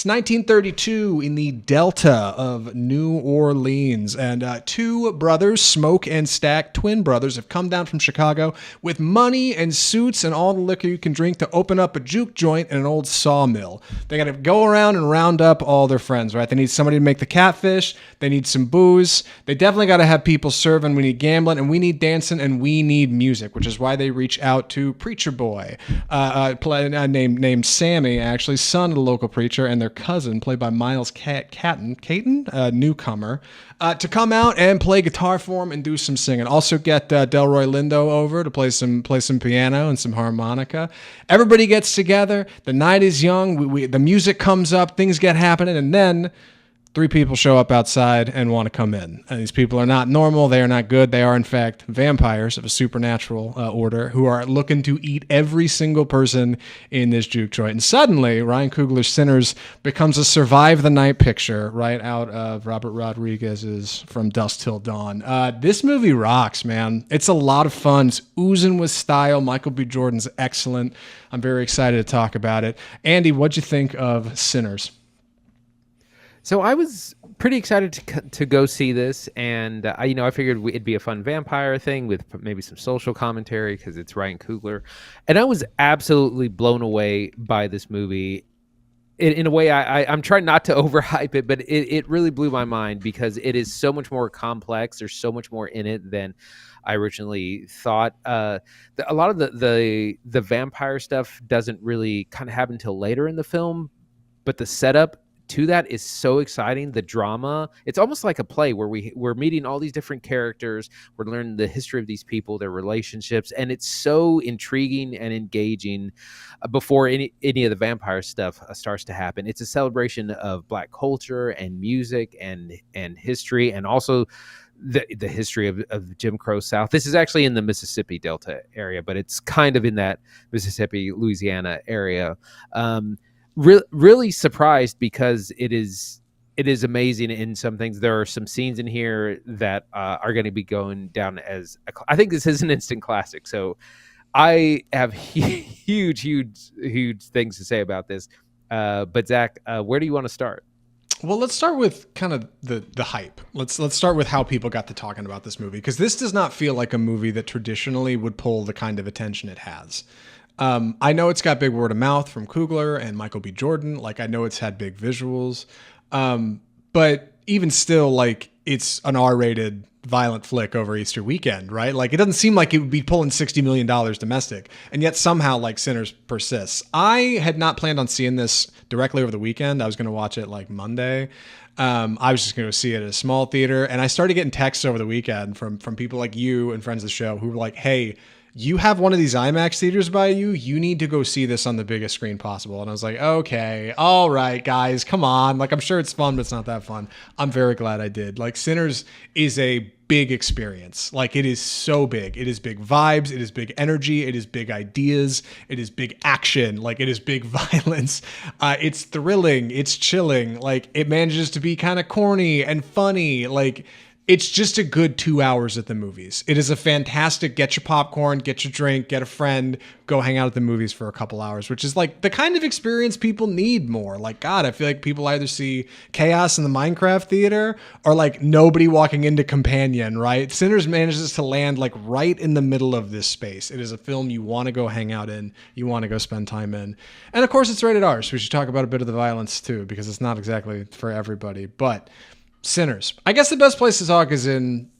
It's 1932 in the Delta of New Orleans, and two brothers, Smoke and Stack, twin brothers, have come down from Chicago with money and suits and all the liquor you can drink to open up a juke joint and an old sawmill. They got to go around and round up all their friends, right? They need somebody to make the catfish. They need some booze. They definitely got to have people serving. We need gambling, and we need dancing, and we need music, which is why they reach out to Preacher Boy, named Sammy, actually, son of the local preacher, and their cousin, played by Miles Caton, newcomer, to come out and play guitar for him and do some singing. Also get Delroy Lindo over to play some piano and some harmonica. Everybody gets together. The night is young. The music comes up. Things get happening, and then three people show up outside and want to come in. And these people are not normal. They are not good. They are, in fact, vampires of a supernatural order who are looking to eat every single person in this juke joint. And suddenly, Ryan Coogler's Sinners becomes a survive the night picture right out of Robert Rodriguez's From Dusk Till Dawn. This movie rocks, man. It's a lot of fun. It's oozing with style. Michael B. Jordan's excellent. I'm very excited to talk about it. Andy, what'd you think of Sinners? So I was pretty excited to go see this, and I figured it'd be a fun vampire thing with maybe some social commentary because it's Ryan Coogler, and I was absolutely blown away by this movie. In a way, I'm trying not to overhype it, but it really blew my mind because it is so much more complex. There's so much more in it than I originally thought. A lot of the vampire stuff doesn't really kind of happen until later in the film, but the setup to that is so exciting. The drama, it's almost like a play where we're meeting all these different characters. We're learning the history of these people, their relationships, and it's so intriguing and engaging before any of the vampire stuff starts to happen. It's a celebration of Black culture and music and history, and also the history of Jim Crow South. This is actually in the Mississippi Delta area, but it's kind of in that Mississippi, Louisiana area. Really surprised because it is amazing in some things. There are some scenes in here that are going to be going down as I think this is an instant classic. So I have huge things to say about this. But Zach, where do you want to start? Well, let's start with kind of the hype. Let's start with how people got to talking about this movie, because this does not feel like a movie that traditionally would pull the kind of attention it has. I know it's got big word of mouth from Coogler and Michael B. Jordan. Like, I know it's had big visuals. But even still, like, it's an R-rated violent flick over Easter weekend, right? Like, it doesn't seem like it would be pulling $60 million domestic. And yet somehow, like, Sinners persists. I had not planned on seeing this directly over the weekend. I was going to watch it, like, Monday. I was just going to see it at a small theater. And I started getting texts over the weekend from people like you and friends of the show who were like, hey, you have one of these IMAX theaters by you. You need to go see this on the biggest screen possible. And I was like, okay, all right, guys, come on. Like, I'm sure it's fun, but it's not that fun. I'm very glad I did. Like, Sinners is a big experience. Like, it is so big. It is big vibes. It is big energy. It is big ideas. It is big action. Like, it is big violence. It's thrilling. It's chilling. Like, it manages to be kind of corny and funny. Like, it's just a good 2 hours at the movies. It is a fantastic get your popcorn, get your drink, get a friend, go hang out at the movies for a couple hours, which is like the kind of experience people need more. Like, God, I feel like people either see chaos in the Minecraft theater or like nobody walking into Companion, right? Sinners manages to land like right in the middle of this space. It is a film you want to go hang out in, you want to go spend time in. And of course it's rated R, so we should talk about a bit of the violence too, because it's not exactly for everybody. But Sinners. I guess the best place to talk is in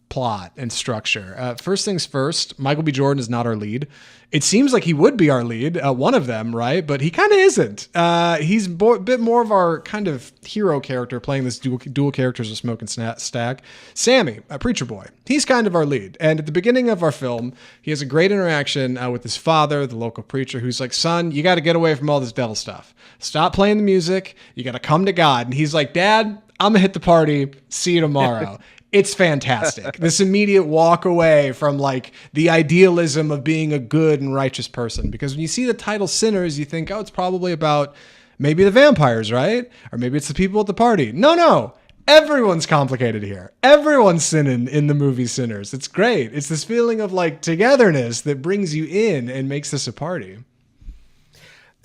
plot and structure. First things first, Michael B. Jordan is not our lead. It seems like he would be our lead, one of them, right? But he kind of isn't. He's a bit more of our kind of hero character playing this dual characters of Smoke and Stack. Sammy, a preacher boy. He's kind of our lead. And at the beginning of our film, he has a great interaction with his father, the local preacher, who's like, son, you got to get away from all this devil stuff. Stop playing the music. You got to come to God. And he's like, Dad, I'm going to hit the party. See you tomorrow. It's fantastic. This immediate walk away from like the idealism of being a good and righteous person. Because when you see the title Sinners, you think, oh, it's probably about maybe the vampires, right? Or maybe it's the people at the party. No. Everyone's complicated here. Everyone's sinning in the movie Sinners. It's great. It's this feeling of like togetherness that brings you in and makes this a party.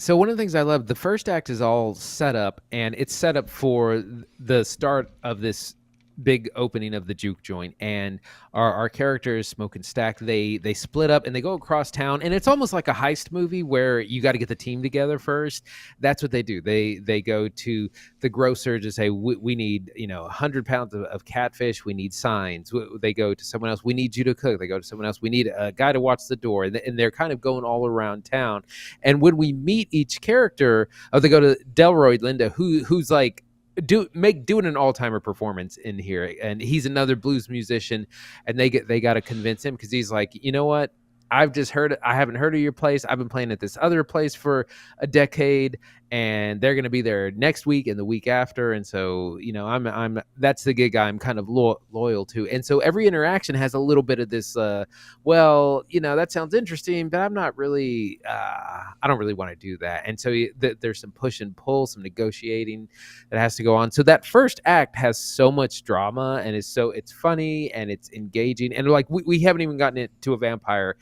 So one of the things I love, the first act is all set up, and it's set up for the start of this big opening of the juke joint. And our characters, Smoke and Stack, they split up and they go across town, and it's almost like a heist movie where you got to get the team together first. That's what they do. They go to the grocer to say, we need 100 pounds of catfish. We need signs. They go to someone else. We need you to cook. They go to someone else. We need a guy to watch the door. And they're kind of going all around town. And when we meet each character, they go to Delroy Linda, who's like doing an all-timer performance in here, and he's another blues musician, and they got to convince him because he's like, you know what, I haven't heard of your place. I've been playing at this other place for a decade, and they're going to be there next week and the week after. And so, I'm that's the gig I'm kind of loyal to. And so every interaction has a little bit of this, that sounds interesting, but I'm not really, I don't really want to do that. And so there's some push and pull, some negotiating that has to go on. So that first act has so much drama, and it's funny and it's engaging. And like, we haven't even gotten into a vampire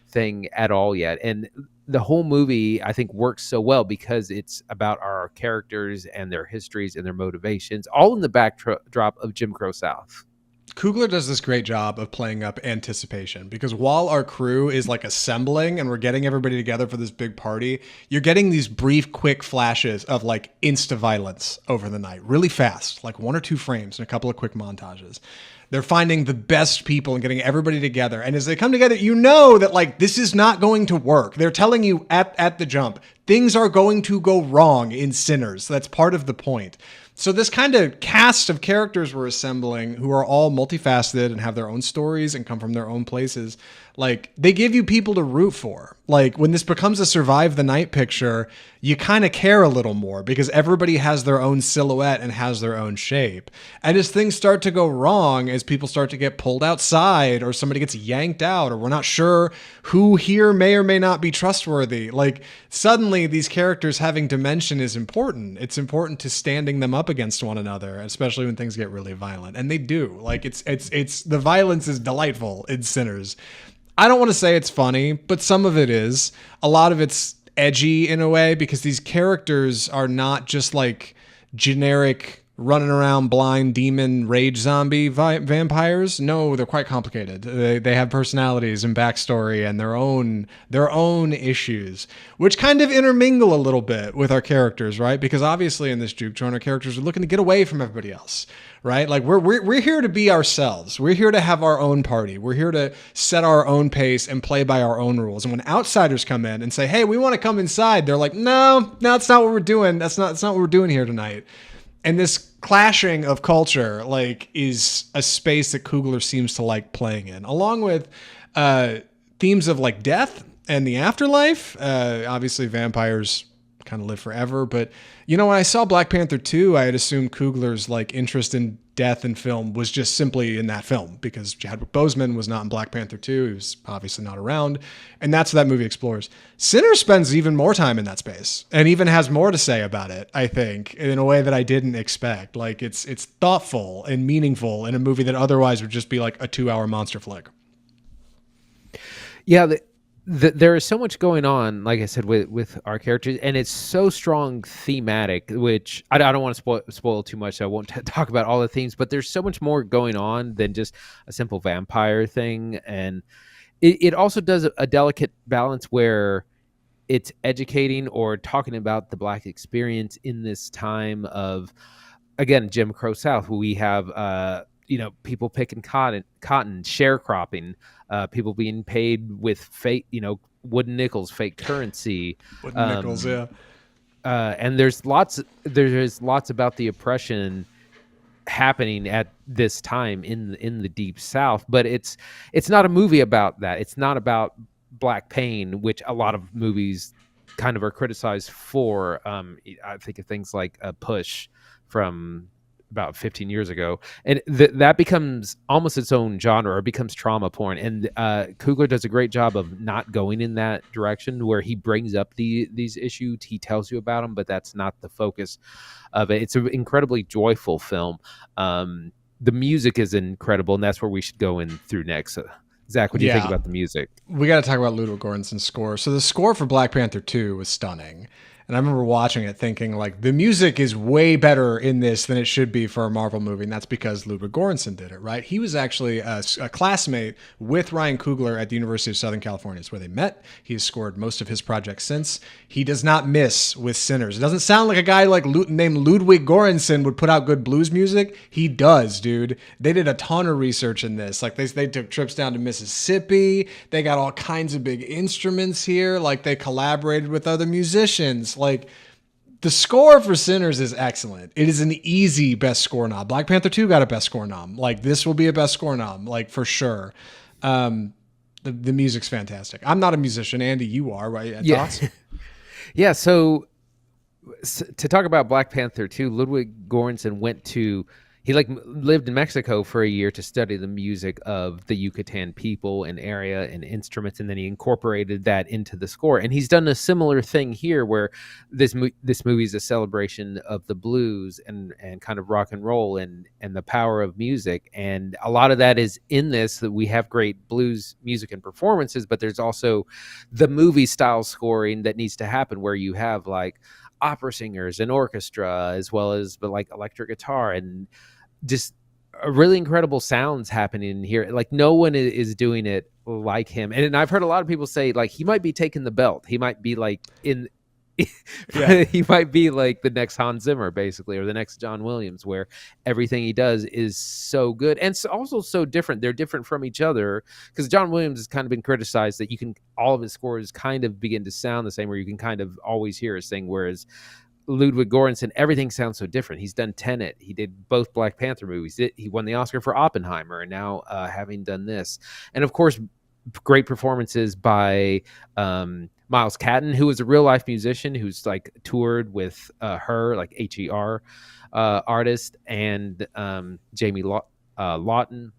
thing at all yet. And the whole movie, I think, works so well because it's about our characters and their histories and their motivations, all in the backdrop of Jim Crow South. Coogler does this great job of playing up anticipation, because while our crew is like assembling and we're getting everybody together for this big party, you're getting these brief, quick flashes of like insta violence over the night, really fast, like 1 or 2 frames and a couple of quick montages. They're finding the best people and getting everybody together. And as they come together, you know that like this is not going to work. They're telling you at the jump, things are going to go wrong in Sinners. That's part of the point. So this kind of cast of characters we're assembling, who are all multifaceted and have their own stories and come from their own places, like they give you people to root for. Like when this becomes a survive the night picture, you kind of care a little more because everybody has their own silhouette and has their own shape. And as things start to go wrong, as people start to get pulled outside or somebody gets yanked out, or we're not sure who here may or may not be trustworthy, like suddenly these characters having dimension is important. It's important to standing them up against one another, especially when things get really violent. And they do. Like it's the violence is delightful in Sinners. I don't want to say it's funny, but some of it is. A lot of it's edgy in a way because these characters are not just like generic running around blind demon rage zombie vampires. No, they're quite complicated. They have personalities and backstory and their own issues, which kind of intermingle a little bit with our characters, right? Because obviously in this juke joint, our characters are looking to get away from everybody else, right? Like we're here to be ourselves. We're here to have our own party. We're here to set our own pace and play by our own rules. And when outsiders come in and say, "Hey, we want to come inside," they're like, "No, that's not what we're doing. That's not what we're doing here tonight." And this clashing of culture, like, is a space that Coogler seems to like playing in, along with themes of like death and the afterlife. Obviously, vampires kind of live forever, but when I saw Black Panther 2, I had assumed Coogler's like interest in death in film was just simply in that film because Chadwick Boseman was not in Black Panther 2. He was obviously not around. And that's what that movie explores. Sinner spends even more time in that space and even has more to say about it, I think, in a way that I didn't expect. Like it's thoughtful and meaningful in a movie that otherwise would just be like a 2-hour monster flick. Yeah, there is so much going on, like I said, with our characters, and it's so strong thematic, which I don't want to spoil too much. So I won't talk about all the themes, but there's so much more going on than just a simple vampire thing. And it also does a delicate balance where it's educating or talking about the Black experience in this time of, again, Jim Crow South, where we have people picking cotton, sharecropping, people being paid with fake, wooden nickels, fake currency. Wooden nickels, yeah. And there's lots about the oppression happening at this time in the Deep South, but it's not a movie about that. It's not about Black pain, which a lot of movies kind of are criticized for. I think of things like Push from about 15 years ago, and that becomes almost its own genre, or becomes trauma porn. And Coogler does a great job of not going in that direction, where he brings up these issues, he tells you about them, but that's not the focus of it. It's an incredibly joyful film. The music is incredible, and that's where we should go in through next. Zach, what do you think about the music? We got to talk about Ludwig Göransson's score. So the score for Black Panther 2 was stunning. And I remember watching it thinking, like, the music is way better in this than it should be for a Marvel movie. And that's because Ludwig Göransson did it, right? He was actually a classmate with Ryan Coogler at the University of Southern California. It's where they met. He's scored most of his projects since. He does not miss with Sinners. It doesn't sound like a guy like named Ludwig Göransson would put out good blues music. He does, dude. They did a ton of research in this. Like, they took trips down to Mississippi. They got all kinds of big instruments here. Like, they collaborated with other musicians. Like, the score for Sinners is excellent. It is an easy best score nom. Black Panther 2 got a best score nom. Like, this will be a best score nom, like, for sure. The music's fantastic. I'm not a musician. Andy, you are, right? Yeah. Thoughts? Yeah. So to talk about Black Panther 2, Ludwig Göransson he lived in Mexico for a year to study the music of the Yucatan people and area and instruments, and then he incorporated that into the score. And he's done a similar thing here, where this movie is a celebration of the blues and kind of rock and roll and the power of music. And a lot of that is in this, that we have great blues music and performances, but there's also the movie style scoring that needs to happen, where you have like opera singers and orchestra, as well as like electric guitar and just really incredible sounds happening here. Like, no one is doing it like him. And I've heard a lot of people say, like, he might be taking the belt. He might be like he might be like the next Hans Zimmer, basically, or the next John Williams, where everything he does is so good and also so different. They're different from each other, because John Williams has kind of been criticized that all of his scores kind of begin to sound the same, where you can kind of always hear his thing, whereas Ludwig Göransson, everything sounds so different. He's done Tenet. He did both Black Panther movies. He won the Oscar for Oppenheimer, and now having done this. And of course, great performances by Miles Caton, who is a real life musician who's like toured with her, like HER artist, and Jamie Lawton,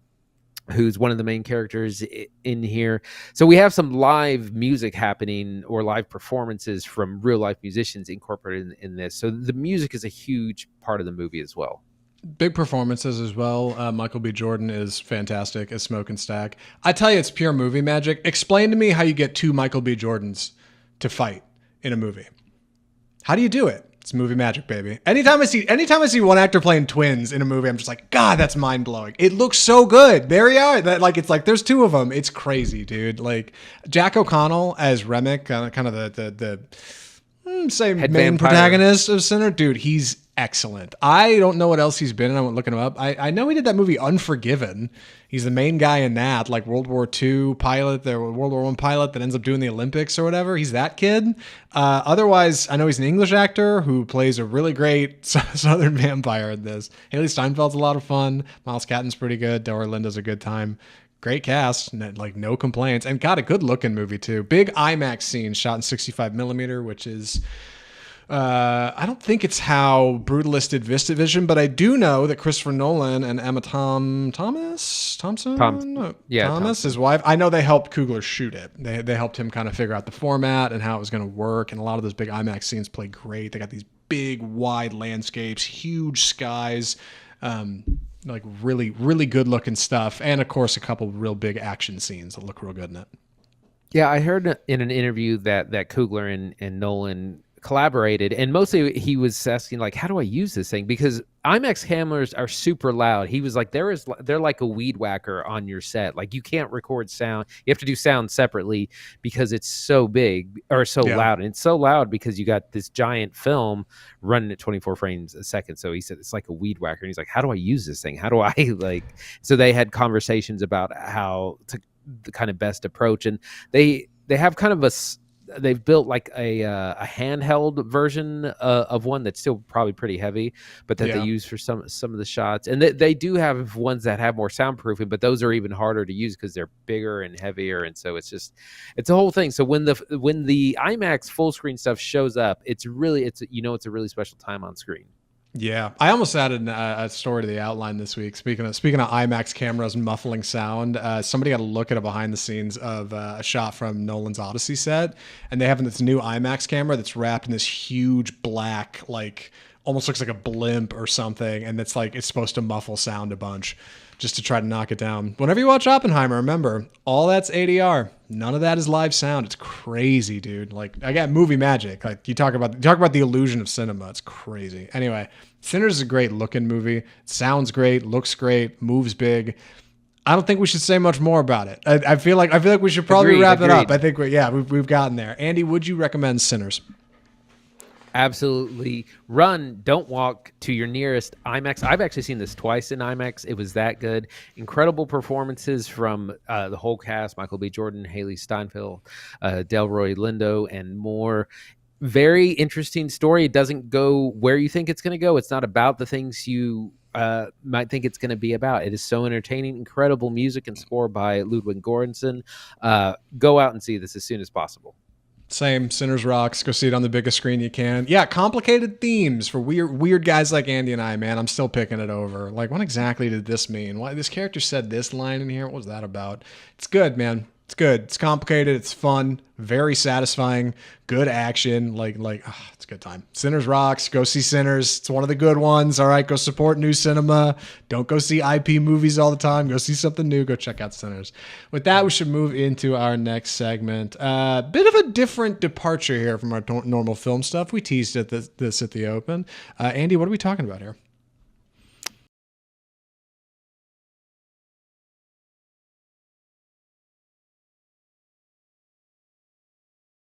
who's one of the main characters in here. So we have some live music happening, or live performances from real life musicians incorporated in this. So the music is a huge part of the movie as well. Big performances as well. Michael B. Jordan is fantastic as Smoke and Stack. I tell you, it's pure movie magic. Explain to me how you get two Michael B. Jordans to fight in a movie. How do you do it? It's movie magic, baby. Anytime I see one actor playing twins in a movie, I'm just like, God, that's mind blowing. It looks so good. There you are. It's like there's two of them. It's crazy, dude. Like, Jack O'Connell as Remick, kind of the say Head main vampire. protagonist of Sinner, dude. He's excellent. I don't know what else he's been in. I went looking him up. I know he did that movie Unforgiven. He's the main guy in that, like World War II pilot, the World War I pilot that ends up doing the Olympics or whatever. He's that kid. Otherwise, I know he's an English actor who plays a really great Southern vampire in this. Hailee Steinfeld's a lot of fun. Miles Catton's pretty good. Delroy Linda's a good time. Great cast, like no complaints, and got a good looking movie too. Big IMAX scene shot in 65 millimeter, which is I don't think it's how Brutalist did VistaVision, but I do know that Christopher Nolan and Emma Thompson, his wife, I know they helped Coogler shoot it. They helped him kind of figure out the format and how it was going to work, and a lot of those big IMAX scenes play great. They got these big, wide landscapes, huge skies, like really, really good looking stuff, and of course a couple real big action scenes that look real good in it. Yeah, I heard in an interview that Coogler and Nolan collaborated, and mostly he was asking, like, how do I use this thing? Because IMAX cameras are super loud. He was like, they're like a weed whacker on your set. Like, you can't record sound. You have to do sound separately because it's so big or so loud. And it's so loud because you got this giant film running at 24 frames a second. So he said it's like a weed whacker. And he's like, how do I use this thing? How do I like? So they had conversations about how to the kind of best approach, and they have kind of they've built like a handheld version of one that's still probably pretty heavy, but that they use for some of the shots. And they do have ones that have more soundproofing, but those are even harder to use because they're bigger and heavier. And so it's a whole thing. So when the IMAX full screen stuff shows up, it's a really special time on screen. Yeah, I almost added a story to the outline this week. Speaking of IMAX cameras and muffling sound, somebody got a look at a behind the scenes of a shot from Nolan's Odyssey set, and they have this new IMAX camera that's wrapped in this huge black like almost looks like a blimp or something, and it's like it's supposed to muffle sound a bunch just to try to knock it down. Whenever you watch Oppenheimer, remember, all that's ADR. None of that is live sound. It's crazy, dude. Like, I got movie magic. Like, you talk about the illusion of cinema. It's crazy. Anyway, Sinners is a great looking movie. It sounds great, looks great, moves big. I don't think we should say much more about it. I feel like we should probably wrap it up. I think we've gotten there. Andy, would you recommend Sinners? Absolutely. Run, don't walk to your nearest IMAX. I've actually seen this twice in IMAX. It was that good. Incredible performances from the whole cast: Michael B. Jordan, Hailee Steinfeld, Delroy Lindo, and more. Very interesting story. It doesn't go where you think it's going to go. It's not about the things you might think it's going to be about. It is so entertaining. Incredible music and score by Ludwig Göransson. Go out and see this as soon as possible. Same. Sinners rocks. Go see it on the biggest screen you can. Yeah, complicated themes for weird guys like Andy and I, man. I'm still picking it over. Like, what exactly did this mean? Why this character said this line in here? What was that about? It's good, man. It's good. It's complicated. It's fun. Very satisfying. Good action. It's a good time. Sinners rocks. Go see Sinners. It's one of the good ones. All right, go support new cinema. Don't go see IP movies all the time. Go see something new. Go check out Sinners. With that, we should move into our next segment. Bit of a different departure here from our normal film stuff. We teased this at the open. Andy, what are we talking about here?